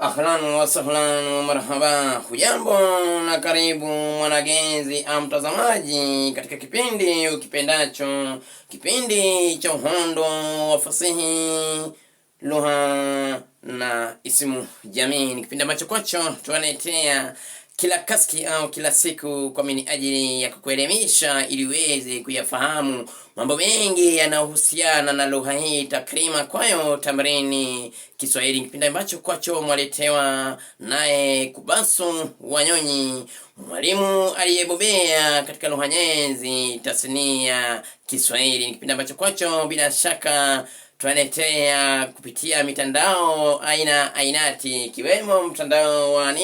Ahlan wa sahlan wa marhaba, hujambo na karibu mwanagenzi au mtazamaji katika kipindi ukipendacho, kipindi cha uhondo wa fasihi, lugha na isimu jamii. Ni kipindi ambacho kwacho tuwaletea kila kaski au kila siku kwa minajili ya kukuelimisha ili uweze kuyafahamu mambo mengi yanayohusiana na lugha hii takrima kwayo tamrini Kiswahili. Kipindi ambacho kwacho mwaletewa naye Kubasu Wanyonyi, mwalimu aliyebobea katika lugha nyenzi tasnia Kiswahili. Kipindi ambacho kwacho bila shaka tunaletea kupitia mitandao ainati ikiwemo mtandao wa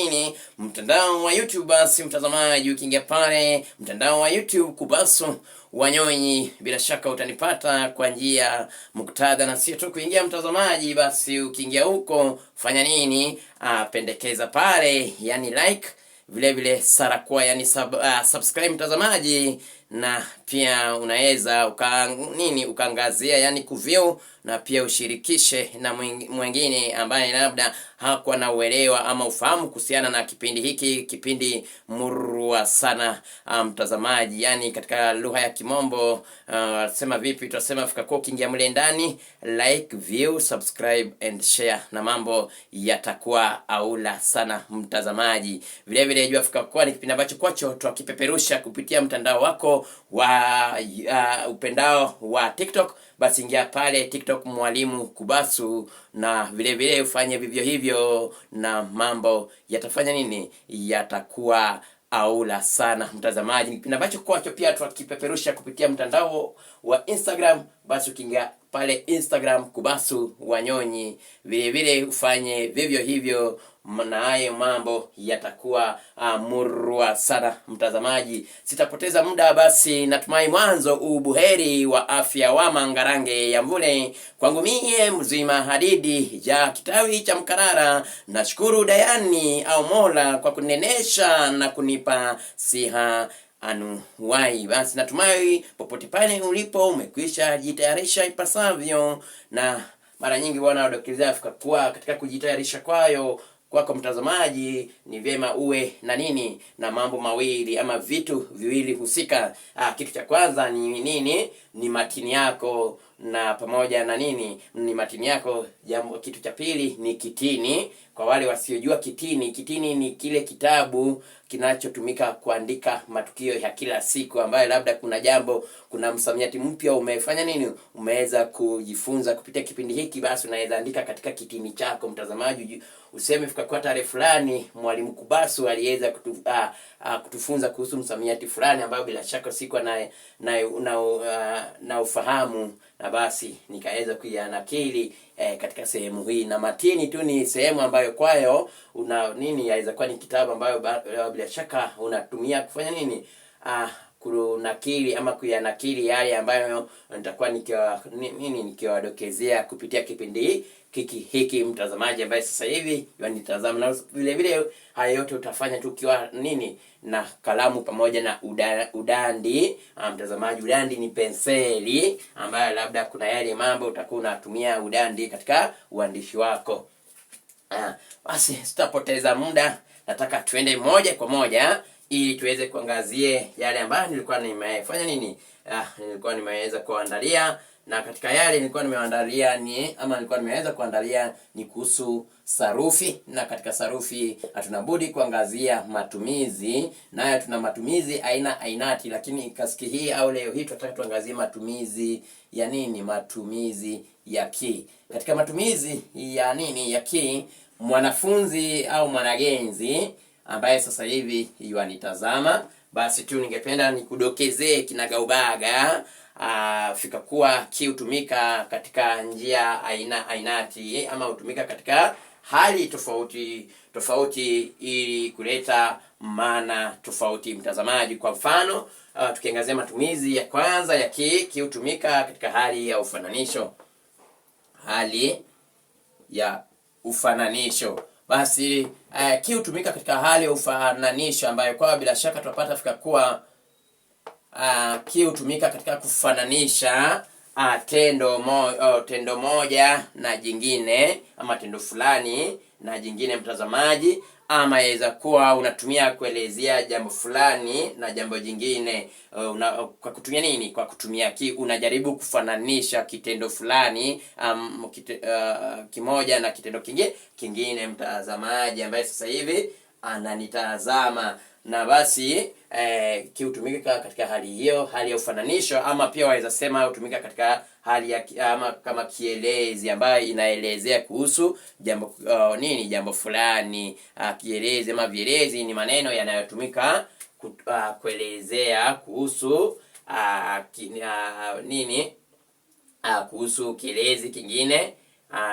mtandao wa YouTube. Basi mtazamaji, ukiingia pale mtandao wa YouTube Kubasu Wanyonyi, bila shaka utanipata kwa njia muktadha, na sio tu kuingia mtazamaji. Basi ukiingia huko fanya nini? Pendekeza pale, yani like, vile vile sarakwa, yani subscribe mtazamaji, na pia unaweza ukaangazia, yani kuview, na pia ushirikishe na mwingine ambaye labda hakuwa na uelewa ama ufahamu kuhusiana na kipindi hiki, kipindi murwa sana mtazamaji. Yani katika lugha ya kimombo sema vipi, tutasema fika kwa ukiingia mle ndani, like, view, subscribe and share, na mambo yatakuwa aula sana mtazamaji. Vile vile jua fika kwa ni kipindi ambacho kwacho tukipeperusha kupitia mtandao wako wa upendao wa TikTok. Basi ingia pale TikTok mwalimu Kubasu, na vile vile ufanye vivyo hivyo, na mambo yatafanya yatakuwa aula sana mtazamaji. Kipindi ambacho kwacho pia tukipeperusha kupitia mtandao wa Instagram. Basi ukiingia pale Instagram Kubasu Wanyonyi, vile vile ufanye vivyo hivyo, na hayo mambo yatakuwa murwa sana mtazamaji. Sitapoteza muda, basi natumai mwanzo ubuheri wa afya wa mangarange ya mvule. Kwangu mie mzima hadidi ja kitawi cha mkarara, nashukuru dayani au Mola kwa kunenesha na kunipa siha anuwai. Basi natumai popote pale ulipo umekwisha jitayarisha ipasavyo, na mara nyingi bwana wadokezea fika kwa katika kujitayarisha kwako mtazamaji, ni vyema uwe na mambo mawili ama vitu viwili husika. Kitu cha kwanza ni matini yako, na pamoja na ni matini yako. Kitu cha pili ni kitini. Kwa wale wasiojua kitini ni kile kitabu kinachotumika kuandika matukio ya kila siku, ambayo labda kuna msamiati mpya umefanya umeweza kujifunza kupitia kipindi hiki. Basi unaweza andika katika kitini chako mtazamaji, useme fika kwa tarehe fulani mwalimu Kubasu aliweza kutufunza kuhusu msamiati fulani ambao bila shaka sikuwa na ufahamu, na basi nikaweza kuyanakili katika sehemu hii. Na matini tu ni sehemu ambayo kwayo yaweza kuwa ni kitabu ambayo bila shaka unatumia kufanya kunakili ama kuyanakili yale ambayo nitakuwa nikiwadokezea kupitia kipindi hiki mtazamaji, ambaye sasa hivi yanitazama. Na vile vile haya yote utafanya tu ukiwa na kalamu pamoja na udandi mtazamaji. Udandi ni penseli ambayo labda kuna yale mambo utakuwa unatumia udandi katika uandishi wako. Basi sitapoteza muda, nataka tuende moja kwa moja ili tuweze kuangazie yale ambayo nilikuwa nimeweza kuandalia. Na katika yale nilikuwa nimeweza kuandalia ni kuhusu sarufi. Na katika sarufi hatuna budi kuangazia matumizi, nayo tuna matumizi ainati, lakini kaski hii au leo hii tutataka tuangazie matumizi ya matumizi ya ki. Katika matumizi ya ki, mwanafunzi au mwanagenzi ambaye sasa hivi yanitazama, basi tu ningependa nikudokezee kinagaubaga fika kuwa ki hutumika katika njia ainati, ama hutumika katika hali tofauti ili kuleta maana tofauti mtazamaji. Kwa mfano tukiangazia matumizi ya kwanza ya ki hutumika katika hali ya ufananisho. Basi ki hutumika katika hali ya ufananisho, ambayo kwa bila shaka tutapata fika kuwa ki hutumika katika kufananisha tendo moja na jingine, ama tendo fulani na jingine mtazamaji, ama yaweza kuwa unatumia kuelezea jambo fulani na jambo jingine. Kwa kutumia nini? Kwa kutumia unajaribu kufananisha kitendo fulani kimoja na kitendo kingine mtazamaji ambaye sasa hivi ananitazama. Na basi hutumika katika hali hiyo, hali ya ufananisho, ama pia waweza sema hutumika katika hali ya ama kama kielezi ambayo inaelezea kuhusu jambo jambo fulani. Kielezi ama vielezi ni maneno yanayotumika kuelezea kuhusu kuhusu kielezi kingine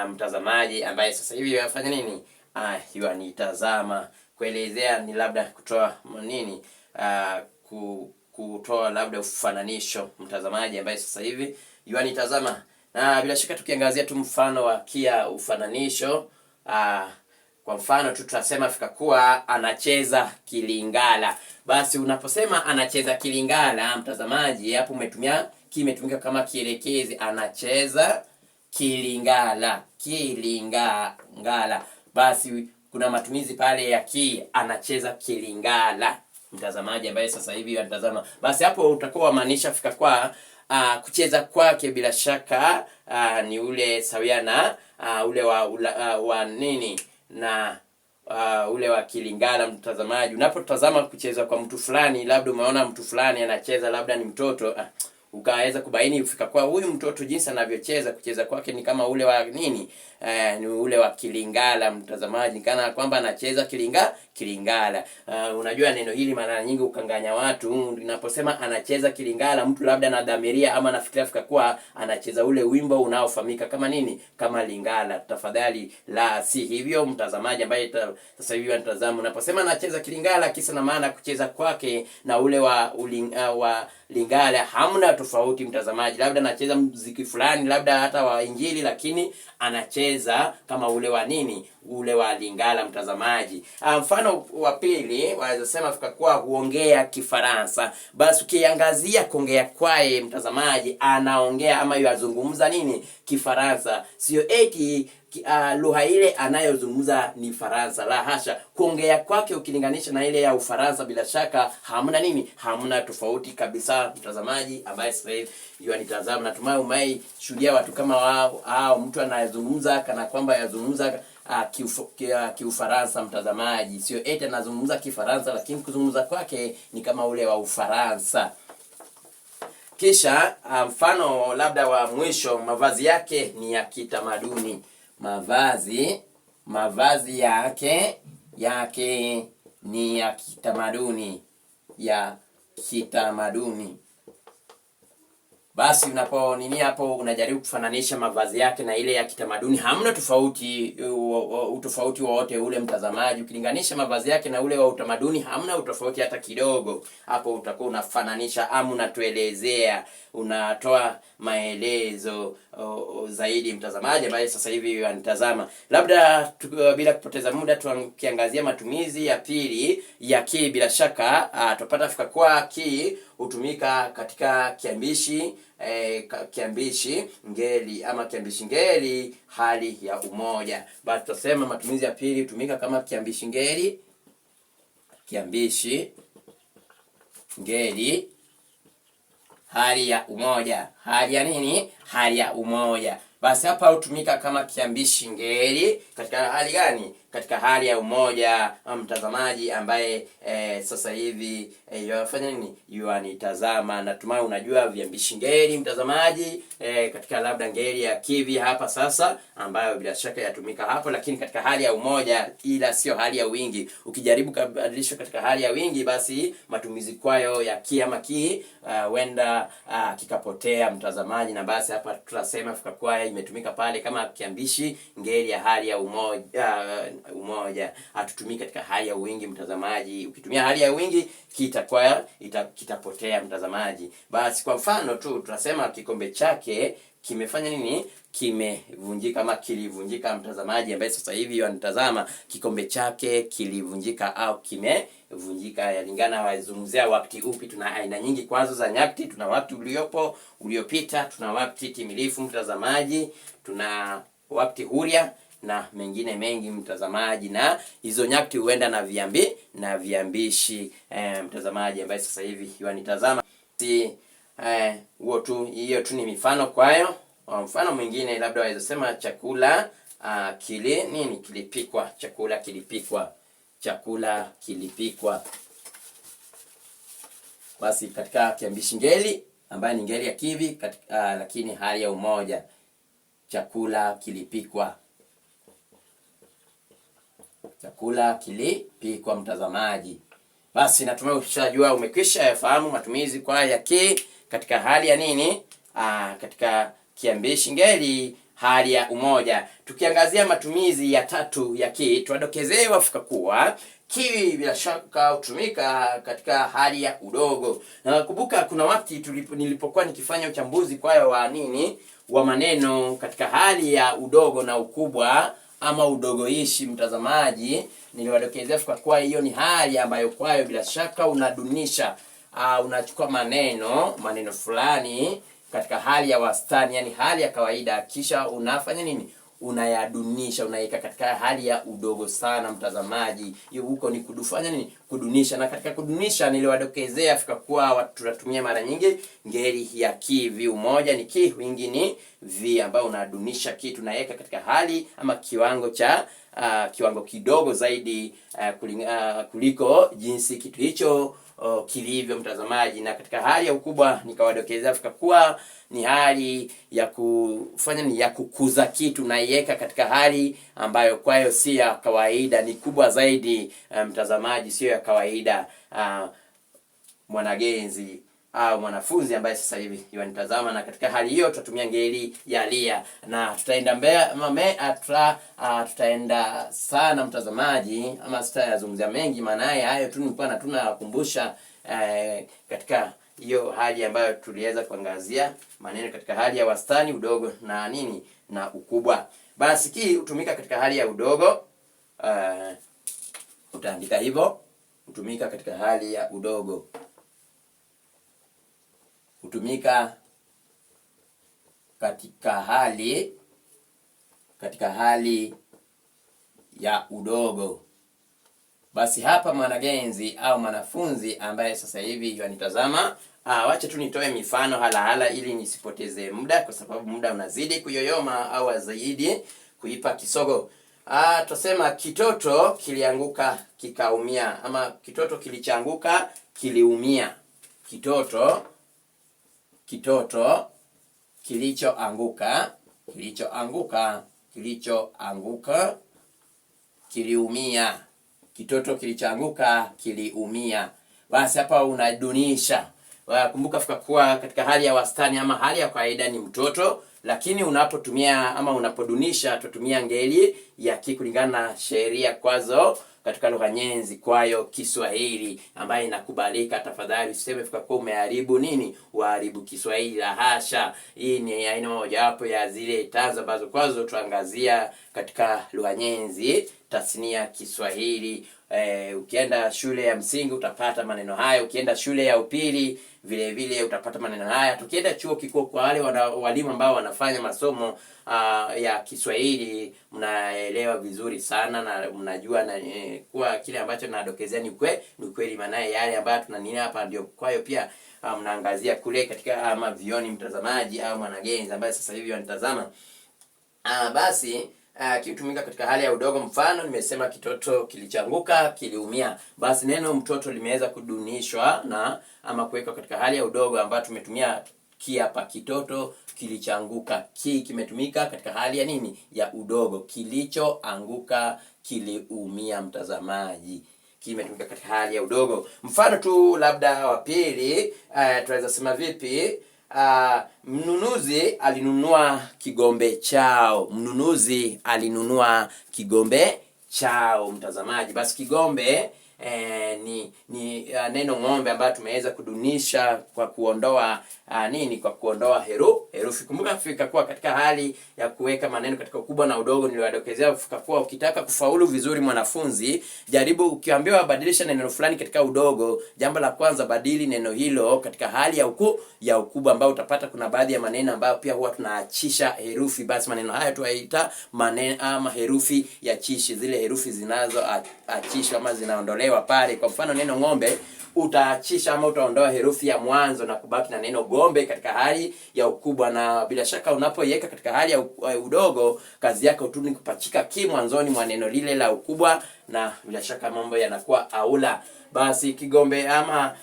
mtazamaji ambaye sasa hivi yafanya nini? Yanitazama. Kuelezea ni labda kutoa kutoa labda ufananisho mtazamaji ambaye sasa hivi yanitazama. Na bila shaka tukiangazia tu mfano wa ufananisho, kwa mfano tu tutasema fika kuwa anacheza kilingala. Basi unaposema anacheza kilingala mtazamaji, hapo kimetumika kama kielekezi, anacheza kilingala. Basi kuna matumizi pale ya anacheza kilingala mtazamaji ambaye sasa hivi anatazama. Basi hapo utakuwa maanisha fika kwa kucheza kwake bila shaka ni ule sawia na ule wa nini na ule wa kilingala mtazamaji. Unapotazama kucheza kwa mtu fulani, labda umeona mtu fulani anacheza, labda ni mtoto, ukaweza kubaini fika kwa huyu mtoto jinsi anavyocheza, kucheza kwake ni kama ule wa ni ule wa kilingala mtazamaji, kana kwamba anacheza kilingala. Unajua neno hili mara nyingi ukanganya watu. Ninaposema anacheza kilingala, mtu labda anadhamiria ama anafikiria fika kwa anacheza ule wimbo unaofahamika kama kama Lingala. Tafadhali la si hivyo mtazamaji ambaye sasa hivi anatazama. Unaposema anacheza kilingala, kisa na maana kucheza kwake na ule wa Lingala hamna tofauti mtazamaji. Labda anacheza muziki fulani, labda hata wa Injili, lakini anacheza kama ule wa ule wa Lingala mtazamaji. Mfano wa pili waweza sema fika kwa huongea Kifaransa. Basi ukiangazia kuongea kwae mtazamaji, anaongea ama yazungumza Kifaransa. Sio eti lugha ile anayozungumza ni Faransa, la hasha. Kuongea kwake ukilinganisha na ile ya Ufaransa, bila shaka hamna tofauti kabisa mtazamaji ambaye sasa hivi yanitazama. Natumai shuhudia watu kama wao, mtu anayezungumza kana kwamba yazungumza Kiufaransa mtazamaji. Sio eti anazungumza Kifaransa, lakini kuzungumza kwake ni kama ule wa Ufaransa. Kisha mfano labda wa mwisho, mavazi yake ni ya kitamaduni. Mavazi yake ni ya kitamaduni. Basi hapo unajaribu kufananisha mavazi yake na ile ya kitamaduni. Hamna tofauti wowote ule mtazamaji. Ukilinganisha mavazi yake na ule wa utamaduni, hamna utofauti hata kidogo. Hapo utakuwa unafananisha ama unatuelezea, unatoa maelezo zaidi mtazamaji ambaye sasa hivi anitazama. Labda bila kupoteza muda tukiangazia matumizi ya pili ya bila shaka tupata fika kwa hutumika katika kiambishi ngeli ama kiambishi ngeli hali ya umoja. Basi tutasema matumizi ya pili hutumika kama kiambishi ngeli hali ya umoja. Hali ya hali ya umoja. Basi hapa hutumika kama kiambishi ngeli katika hali gani? Katika hali ya umoja mtazamaji ambaye sasa hivi yafanya yanitazama. Natumai unajua viambishi ngeli mtazamaji, katika labda ngeli ya kivi hapa sasa, ambayo bila shaka yatumika hapo, lakini katika hali ya umoja, ila sio hali ya wingi. Ukijaribu kubadilisha katika hali ya wingi, basi matumizi kwayo ya ama wenda kikapotea mtazamaji. Na basi hapa tutasema fika kwa imetumika pale kama kiambishi ngeli ya hali ya umoja. Hatutumii katika hali ya wingi mtazamaji. Ukitumia hali ya wingi kitapotea mtazamaji. Basi kwa mfano tu tunasema kikombe chake kimefanya nini? Kimevunjika ama kilivunjika, mtazamaji ambaye sasa hivi wanitazama, kikombe chake kilivunjika au kimevunjika. Yalingana wazungumzia wakati upi. Tuna aina nyingi kwazo za nyakati. Tuna wakati uliopo, uliopita, tuna wakati timilifu mtazamaji, tuna wakati huria na mengine mengi mtazamaji, na hizo nyakati huenda na viambishi mtazamaji ambaye sasa hivi wanitazama. Hiyo tu ni mifano kwayo. Mfano mwingine labda waweza sema chakula kilipikwa. Chakula kilipikwa. Basi katika kiambishi ngeli ambayo ni ngeli ya kivi lakini hali ya umoja. Chakula kilipikwa. Chakula kilipikwa mtazamaji. Basi natumai ushajua, umekwisha yafahamu matumizi kwa ya ki katika hali ya nini? Katika kiambishi ngeli hali ya umoja. Tukiangazia matumizi ya tatu ya ki, tuwadokezee wafika kuwa ki bila shaka hutumika katika hali ya udogo. Na kumbuka kuna wakati nilipokuwa nikifanya uchambuzi kwayo wa maneno katika hali ya udogo na ukubwa ama udogoishi mtazamaji, niliwadokezea kwa kuwa hiyo ni hali ambayo kwayo bila shaka unadunisha, unachukua maneno fulani katika hali ya wastani, yani hali ya kawaida, kisha unafanya nini? Unayadunisha, unaika katika hali ya udogo sana mtazamaji. Hiyo huko ni kudufanya nini? Kudunisha. Na katika kudunisha niliwadokezea fika kuwa watu tunatumia mara nyingi ngeli ya ki vi. Umoja ni ki, wingi ni vi, ambao unadunisha kitu, unaweka katika hali ama kiwango kidogo zaidi kuliko jinsi kitu hicho kilivyo mtazamaji. Na katika hali ya ukubwa nikawadokezea fika kuwa ni hali ya kufanya ni ya kukuza kitu, na iweka katika hali ambayo kwayo si ya kawaida, ni kubwa zaidi mtazamaji, sio ya kawaida. Mwanagenzi au mwanafunzi ambaye sasa hivi yanitazama, na katika hali hiyo tutatumia ngeli ya lia, na tutaenda sana mtazamaji, ama sitayazungumzia mengi, maana hayo tu nilikuwa tunakumbusha katika hiyo hali ambayo tuliweza kuangazia maneno katika hali ya wastani, udogo na ukubwa. Basi ki hutumika katika hali ya udogo, utaandika hivyo, hutumika katika hali ya udogo. Hutumika katika hali ya udogo. Basi hapa mwanagenzi au mwanafunzi ambaye sasa hivi yanitazama, wacha tu nitoe mifano hala ili nisipoteze muda, kwa sababu muda unazidi kuyoyoma au azidi kuipa kisogo. Tusema kitoto kilianguka kikaumia, ama kitoto kilichanguka kiliumia. Kitoto kilichoanguka kiliumia. Kitoto kilichanguka kiliumia. Basi hapa unadunisha. Kumbuka fika kuwa katika hali ya wastani ama hali ya kawaida ni mtoto, lakini unapotumia ama unapodunisha tutumia ngeli ya ki kulingana na sheria kwazo katika lugha nyenzi kwayo Kiswahili ambayo inakubalika. Tafadhali useme fika kuwa umeharibu uharibu Kiswahili, la hasha. Hii ni aina moja hapo ya zile tanzo ambazo kwazo tuangazia katika lugha nyenzi tasnia Kiswahili. Ukienda shule ya msingi utapata maneno haya, ukienda shule ya upili vile vile utapata maneno haya, tukienda chuo kikuu kwa wale walimu ambao wanafanya masomo ya Kiswahili mnaelewa vizuri sana, na mnajua kuwa kile ambacho nadokezea ni kweli, maana yale ambayo tunanini hapa ndio kwayo pia mnaangazia kule katika ama vioni mtazamaji au mwanagenzi ambaye sasa hivi wanitazama. Basi kitumika katika hali ya udogo. Mfano nimesema kitoto kilichanguka kiliumia. Basi neno mtoto limeweza kudunishwa na ama kuwekwa katika hali ya udogo ambayo tumetumia ki hapa. Kitoto kilichanguka, ki kimetumika katika hali ya ya udogo. Kilichoanguka kiliumia mtazamaji, kimetumika katika hali ya udogo. Mfano tu labda wa pili, tunaweza sema vipi? Mnunuzi alinunua kigombe chao. Mnunuzi alinunua kigombe chao mtazamaji. Basi kigombe neno ng'ombe ambayo tumeweza kudunisha kwa kuondoa kwa kuondoa herufi. Kumbuka fika kuwa katika hali ya kuweka maneno katika ukubwa na udogo, niliwadokezea fika kuwa ukitaka kufaulu vizuri mwanafunzi, jaribu ukiambiwa badilisha neno fulani katika udogo, jambo la kwanza badili neno hilo katika hali ya ukubwa, ambao utapata kuna baadhi ya maneno ambayo pia huwa tunaachisha herufi. Basi maneno haya tuwaita maneno ama herufi ya chishi, zile herufi zinazoachishwa ama zinaondolewa pale. Kwa mfano neno ng'ombe utaachisha ama utaondoa herufi ya mwanzo na kubaki na neno gombe katika hali ya ukubwa, na bila shaka unapoiweka katika hali ya udogo, kazi yako tu ni kupachika ki mwanzoni mwa neno lile la ukubwa, na bila shaka mambo yanakuwa aula. Basi kigombe ama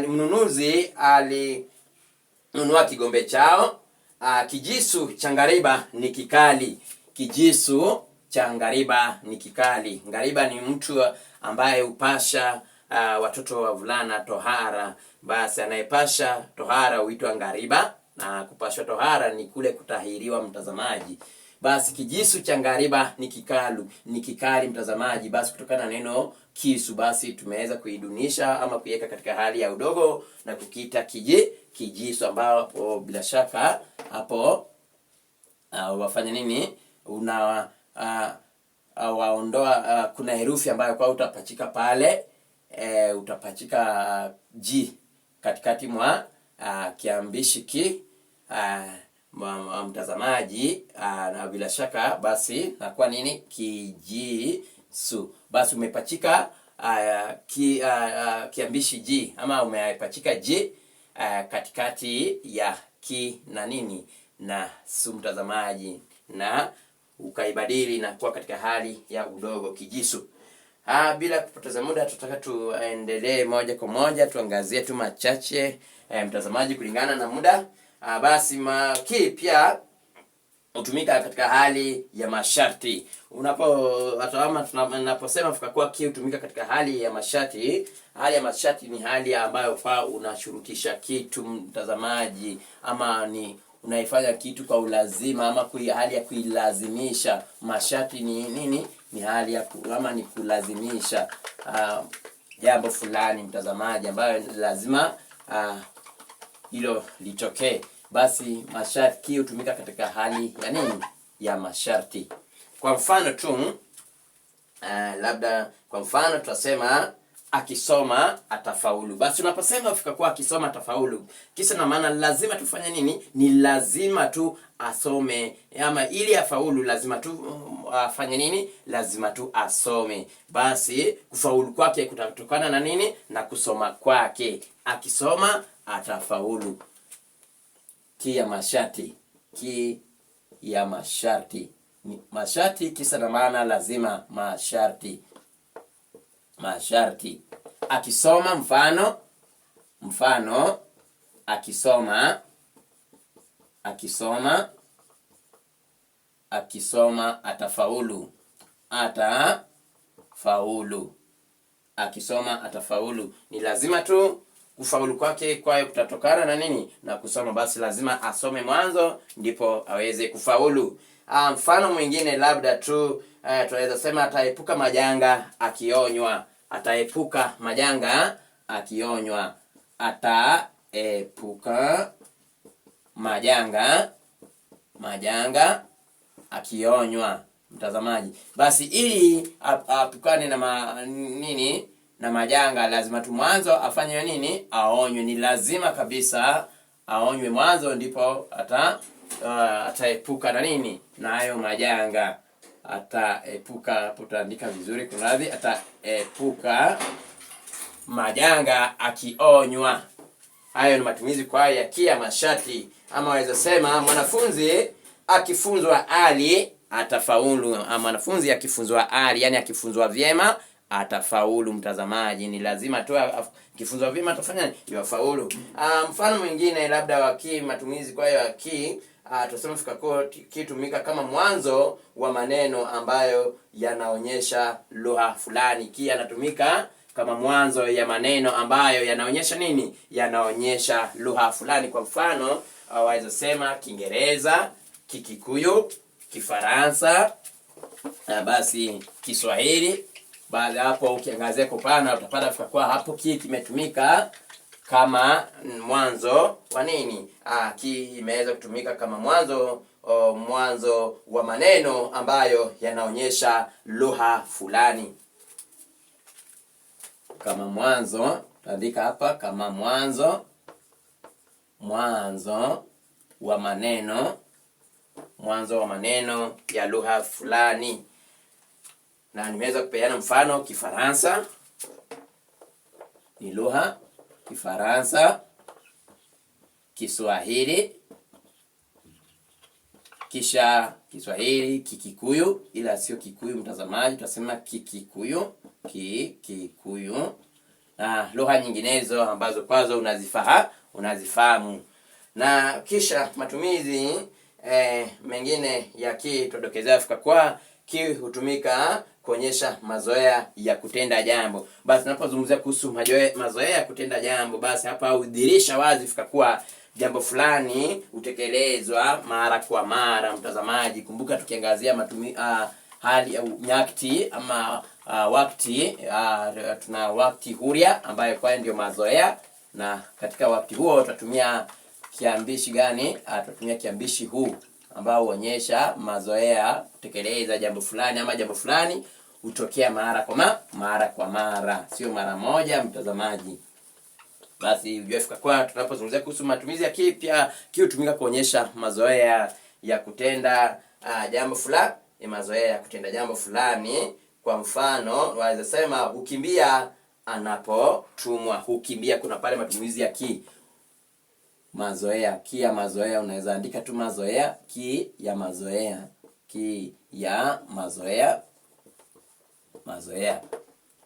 mnunuzi alinunua kigombe chao. Kijisu cha ngariba ni kikali. Kijisu cha ngariba ni kikali. Ngariba ni mtu ambaye upasha watoto wavulana tohara. Basi anayepasha tohara huitwa ngariba, na kupashwa tohara ni kule kutahiriwa, mtazamaji. Basi kijisu cha ngariba ni kikali mtazamaji. Basi kutokana na neno kisu, basi tumeweza kuidunisha ama kuiweka katika hali ya udogo na kukiita kijisu, ambao bila shaka hapo wafanya nini, waondoa kuna herufi ambayo kwa utapachika pale, utapachika G katikati mwa kiambishi ki, mtazamaji, na bila shaka basi nakuwa nini, kijisu. Basi umepachika kiambishi G ama umepachika G katikati ya ki na nini na su, mtazamaji, na ukaibadili na kuwa katika hali ya udogo, kijisu. Bila kupoteza muda, tutaka tuendelee moja kwa moja, tuangazie tu machache mtazamaji kulingana na muda. Basi ki pia hutumika katika hali ya masharti. Tunaposema fika kuwa ki hutumika katika hali ya masharti. Hali ya masharti ni hali ambayo kwa unashurutisha kitu, mtazamaji, ama ni unaifanya kitu kwa ulazima ama hali ya kuilazimisha. Masharti ni nini? Ni hali ya ama ni kulazimisha jambo fulani, mtazamaji, ambayo lazima hilo litokee. Basi masharti hutumika katika hali ya nini, ya masharti. Kwa mfano tu labda kwa mfano tutasema akisoma atafaulu. Basi unaposema fika kwa akisoma atafaulu, kisa na maana lazima tufanye nini? Ni lazima tu asome, ama ili afaulu lazima tu afanye nini? Lazima tu asome. Basi kufaulu kwake kutatokana na nini? Na kusoma kwake. Akisoma atafaulu. Ki ya masharti. Masharti kisa na maana lazima, masharti. Akisoma, mfano akisoma atafaulu. Akisoma atafaulu. Ni lazima tu kufaulu kwake kwayo kutatokana na nini? Na kusoma. Basi lazima asome mwanzo ndipo aweze kufaulu. Mfano mwingine labda tu tunaweza sema ataepuka majanga akionywa. Ataepuka majanga akionywa. Ataepuka majanga akionywa, mtazamaji. Basi ili apukane na na majanga, lazima tu mwanzo afanye nini? Aonywe. Ni lazima kabisa aonywe mwanzo ndipo ataepuka na nini? Na hayo majanga. Ataepuka, tutaandika vizuri, kunadhi, ataepuka majanga akionywa. Hayo ni matumizi kwa ya kia masharti. Ama waweza sema mwanafunzi akifunzwa ali atafaulu. Ama mwanafunzi akifunzwa ali, yani akifunzwa vyema atafaulu, mtazamaji. Ni lazima tu akifunzwa vyema atafanya yafaulu. Mfano mwingine labda wa ki, matumizi kwa ya ki, tuseme fika kwa kitumika kama mwanzo wa maneno ambayo yanaonyesha lugha fulani. Ki anatumika kama mwanzo ya maneno ambayo yanaonyesha nini? Yanaonyesha lugha fulani. Kwa mfano waweza sema Kiingereza, Kikikuyu, Kifaransa, basi Kiswahili, Baada hapo ukiangazia kwa upana utapata kwa hapo ki kimetumika kama mwanzo wa nini? Ki imeweza kutumika kama mwanzo wa maneno ambayo yanaonyesha lugha fulani. Kama mwanzo, tutaandika hapa kama mwanzo wa maneno ya lugha fulani. Na nimeweza kupeana mfano: Kifaransa ni lugha, Kifaransa, Kiswahili, kisha Kiswahili, Kikikuyu, ila sio Kikuyu mtazamaji, tutasema Kikikuyu, na lugha nyinginezo ambazo kwazo unazifahamu. Na kisha matumizi mengine ya ki tudokezea kwa ki hutumika kuonyesha mazoea ya kutenda jambo. Basi tunapozungumzia kuhusu mazoea ya kutenda jambo, basi hapa hudhihirisha wazi kwa jambo fulani utekelezwa mara kwa mara mtazamaji. Kumbuka tukiangazia hali ya nyakati ama wakati, tuna wakati huria ambayo kwa ndio mazoea, na katika wakati huo tutatumia kiambishi gani? Tutatumia kiambishi huu ambao huonyesha mazoea kutekeleza jambo fulani, ama jambo fulani hutokea mara kwa mara, sio mara moja mtazamaji. Basi ujue kwa tunapozungumzia kuhusu matumizi ya ki, pia ki hutumika kuonyesha mazoea ya kutenda jambo fulani, mazoea ya kutenda jambo fulani. Kwa mfano waweza sema hukimbia anapotumwa. Hukimbia, kuna pale matumizi ya ki. Mazoea, ki ya mazoea, unaweza andika tu mazoea, ki ya mazoea, ki ya mazoea,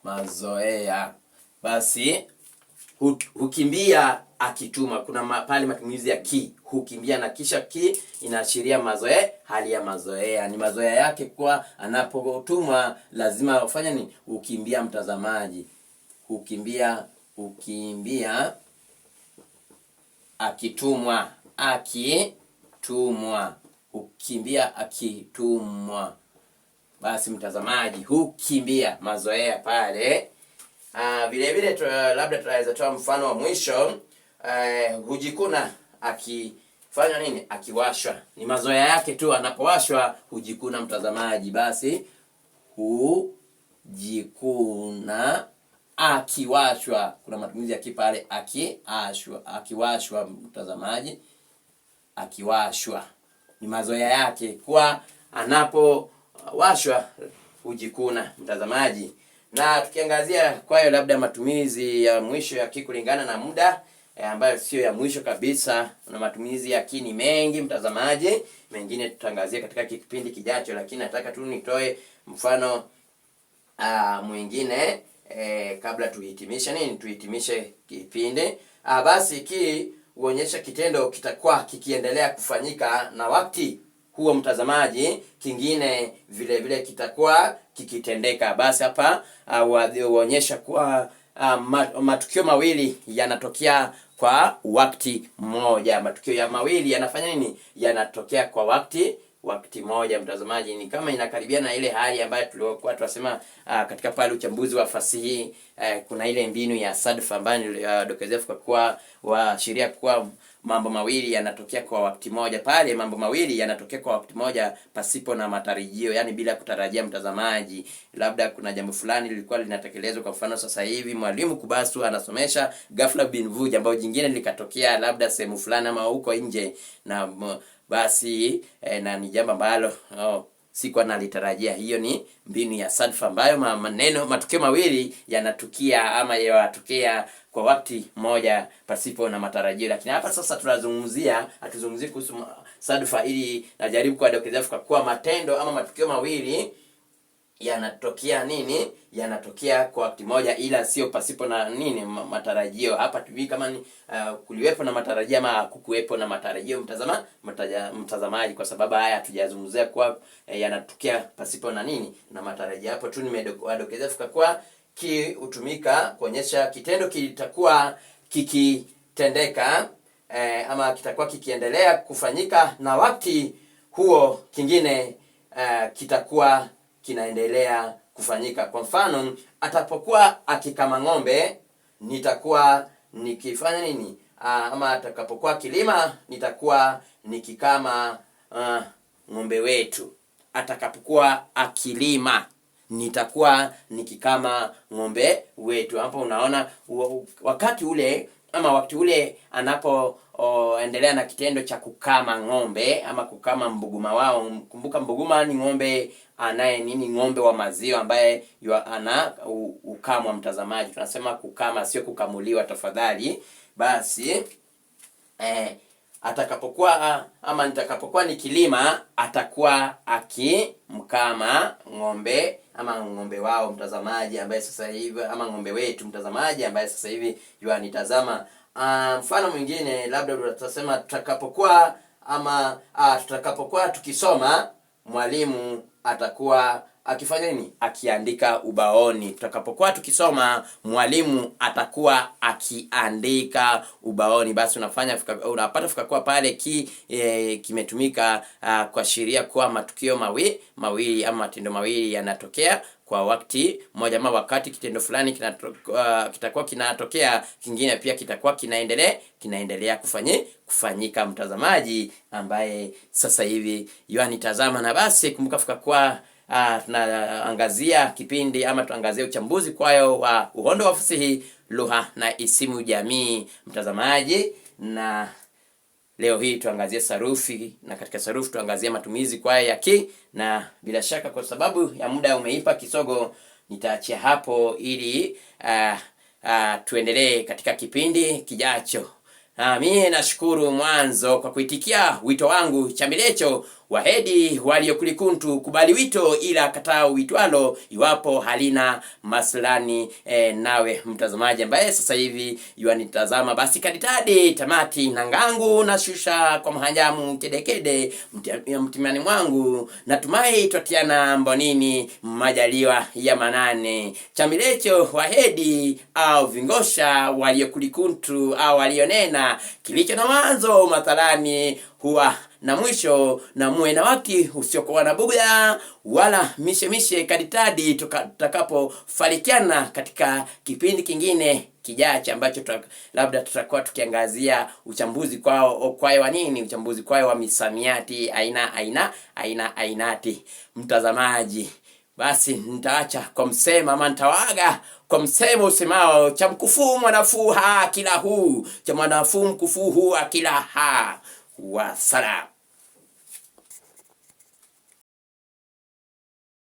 mazoea. Basi hukimbia akituma, kuna pale matumizi ya ki. Hukimbia na kisha ki inaashiria mazoea, hali ya mazoea, ni mazoea yake kwa anapotumwa lazima ufanye nini? Hukimbia mtazamaji. Hukimbia akitumwa, hukimbia akitumwa. Basi mtazamaji, hukimbia mazoea pale. Vile vile labda tunaweza toa mfano wa mwisho. Hujikuna akifanya nini? Akiwashwa, ni mazoea yake tu, anapowashwa hujikuna mtazamaji. Basi hujikuna akiwashwa, kuna matumizi ya kipale akiwashwa mtazamaji. Akiwashwa ni mazoea yake, kwa anapowashwa hujikuna mtazamaji. Na tukiangazia kwa hiyo labda matumizi ya mwisho ya ki kulingana na muda, ambayo sio ya mwisho kabisa, na matumizi ya ki ni mengi mtazamaji, mengine tutaangazia katika kipindi kijacho, lakini nataka tu nitoe mfano mwingine kabla tuhitimishe kipindi. Basi ki huonyesha kitendo kitakuwa kikiendelea kufanyika na wakati huo mtazamaji, kingine vile vile kitakuwa kikitendeka. Basi hapa huonyesha kwa matukio mawili yanatokea kwa wakati mmoja. Matukio ya mawili yanafanya nini? Yanatokea kwa wakati moja mtazamaji. Ni kama inakaribia na ile hali ambayo tulikuwa tunasema katika pale uchambuzi wa fasihi. Kuna ile mbinu ya sadfa ambayo nilidokezea kwa sheria kwa mambo mawili yanatokea kwa wakati moja. Pale mambo mawili yanatokea kwa wakati moja pasipo na matarajio, yani bila kutarajia mtazamaji. Labda kuna jambo fulani lilikuwa linatekelezwa, kwa mfano sasa hivi mwalimu Kubasu anasomesha, ghafla bin vu jambo jingine likatokea labda sehemu fulani ama huko nje, na basi na ni jambo ambalo sikuwa nalitarajia. Hiyo ni mbinu ya sadfa ambayo matukio mawili yanatukia ama yatokea kwa wakati mmoja pasipo na matarajio. Lakini hapa sasa hatuzungumzii kuhusu sadfa, ili najaribu kuwadokezea kwa matendo ama matukio mawili yanatokea yanatokea kwa wakati moja, ila sio pasipo na matarajio. Hapa tubii kama ni kuliwepo na matarajio ama kukuwepo na matarajio mtazamaji, kwa sababu haya hatujazungumzia kwa yanatokea pasipo na na matarajio. Hapo tu nimedokezea kwa ki hutumika kuonyesha kitendo kitakuwa kikitendeka ama kitakuwa kikiendelea kufanyika, na wakati huo kingine kitakuwa kinaendelea kufanyika. Kwa mfano, atapokuwa akikama ng'ombe, nitakuwa nikifanya nini? Ama atakapokuwa kilima, nitakuwa nikikama ng'ombe wetu. Atakapokuwa akilima, nitakuwa nikikama ng'ombe wetu. Hapo unaona wakati ule anapoendelea na kitendo cha kukama ng'ombe ama kukama mbuguma wao. Kumbuka mbuguma ni ng'ombe ng'ombe wa maziwa ambaye ana ukamwa, mtazamaji. Tunasema kukama, sio kukamuliwa, tafadhali. Basi nitakapokuwa nikilima, atakuwa akimkama ng'ombe ama ng'ombe wao, mtazamaji, ambaye sasa hivi, ama ng'ombe wetu, mtazamaji, ambaye sasa hivi nitazama. Mfano mwingine labda tutasema tutakapokuwa tukisoma, mwalimu atakuwa akifanya nini? Akiandika ubaoni. Tutakapokuwa tukisoma, mwalimu atakuwa akiandika ubaoni. Basi unapata fikakuwa pale kimetumika kuashiria kuwa matukio mawili ama matendo mawili yanatokea kwa wakati mmoja, ama wakati kitendo fulani kitakuwa kinatokea, kingine pia kitakuwa kinaendelea kufanyika, mtazamaji, ambaye sasa hivi nitazama. Na basi kumbuka fikakuwa tunaangazia kipindi ama tuangazie uchambuzi kwayo wa uhondo wa fasihi, lugha na isimu jamii, mtazamaji. Na leo hii tuangazie sarufi, na katika sarufi tuangazie matumizi kwayo ya ki. Na bila shaka kwa sababu ya muda umeipa kisogo, nitaachia hapo ili tuendelee katika kipindi kijacho. Mimi nashukuru mwanzo kwa kuitikia wito wangu. Chambilecho wahedi waliokulikuntu kubali wito, ila kataa uitwalo iwapo halina maslani nawe, mtazamaji ambaye sasa hivi nitazama. Basi kaditadi tamati nangangu na shusha kwa mahanjamu kedekede mtimani mwangu, natumai twatiana mbonini majaliwa ya manane. Chambilecho wahedi au vingosha waliokulikuntu au walionena, kilicho na mwanzo mathalani huwa na mwisho, na muwe na wakati usiokuwa na bugha wala mishe kaditadi tutakapofarikiana katika kipindi kingine kijacho, ambacho labda tutakuwa tukiangazia uchambuzi kwayo wa nini, uchambuzi kwayo wa misamiati ainati, mtazamaji. Basi nitaacha kwa msemo, ama nitawaaga kwa msemo usemao, cha mkufuu mwanafuu ha kila huu, cha mwanafuu mkufuu hu akila ha. Wassalam.